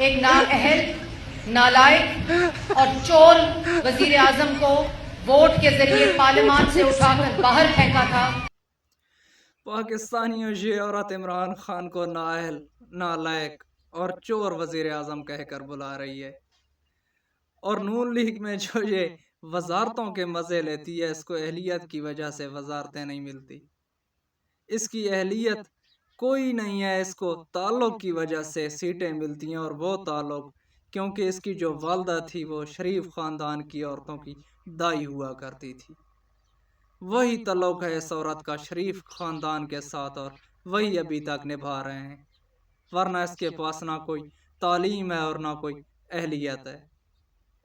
ایک نااہل، نالائق اور چور وزیر اعظم کو ووٹ کے ذریعے پارلیمان سے اٹھا کر باہر پھینکا تھا۔ پاکستانیوں، یہ عورت عمران خان کو نااہل، نالائق اور چور وزیر اعظم کہہ کر بلا رہی ہے، اور نون لیگ میں جو یہ وزارتوں کے مزے لیتی ہے، اس کو اہلیت کی وجہ سے وزارتیں نہیں ملتی۔ اس کی اہلیت کوئی نہیں ہے، اس کو تعلق کی وجہ سے سیٹیں ملتی ہیں، اور وہ تعلق کیونکہ اس کی جو والدہ تھی وہ شریف خاندان کی عورتوں کی دائی ہوا کرتی تھی۔ وہی تعلق ہے اس عورت کا شریف خاندان کے ساتھ، اور وہی ابھی تک نبھا رہے ہیں، ورنہ اس کے پاس نہ کوئی تعلیم ہے اور نہ کوئی اہلیت ہے۔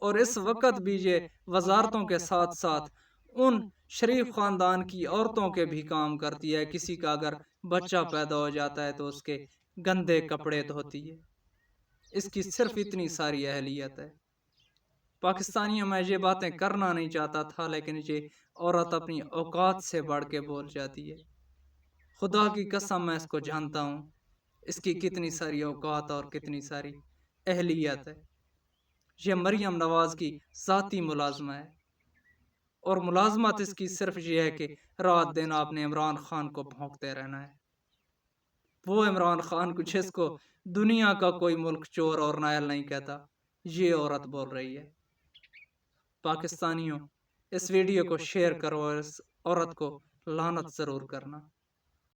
اور اس وقت بھی یہ وزارتوں کے ساتھ ساتھ ان شریف خاندان کی عورتوں کے بھی کام کرتی ہے۔ کسی کا اگر بچہ پیدا ہو جاتا ہے تو اس کے گندے کپڑے دھوتی ہے۔ اس کی صرف اتنی ساری اہلیت ہے۔ پاکستانیوں میں یہ باتیں کرنا نہیں چاہتا تھا، لیکن یہ عورت اپنی اوقات سے بڑھ کے بول جاتی ہے۔ خدا کی قسم میں اس کو جانتا ہوں، اس کی کتنی ساری اوقات اور کتنی ساری اہلیت ہے۔ یہ مریم نواز کی ذاتی ملازمہ ہے، اور ملازمت اس کی صرف یہ ہے کہ رات دن آپ نے عمران خان کو بھونکتے رہنا ہے۔ وہ عمران خان کو جس کو دنیا کا کوئی ملک چور اور نائل نہیں کہتا، یہ عورت بول رہی ہے۔ پاکستانیوں، اس ویڈیو کو شیئر کرو اور اس عورت کو لعنت ضرور کرنا۔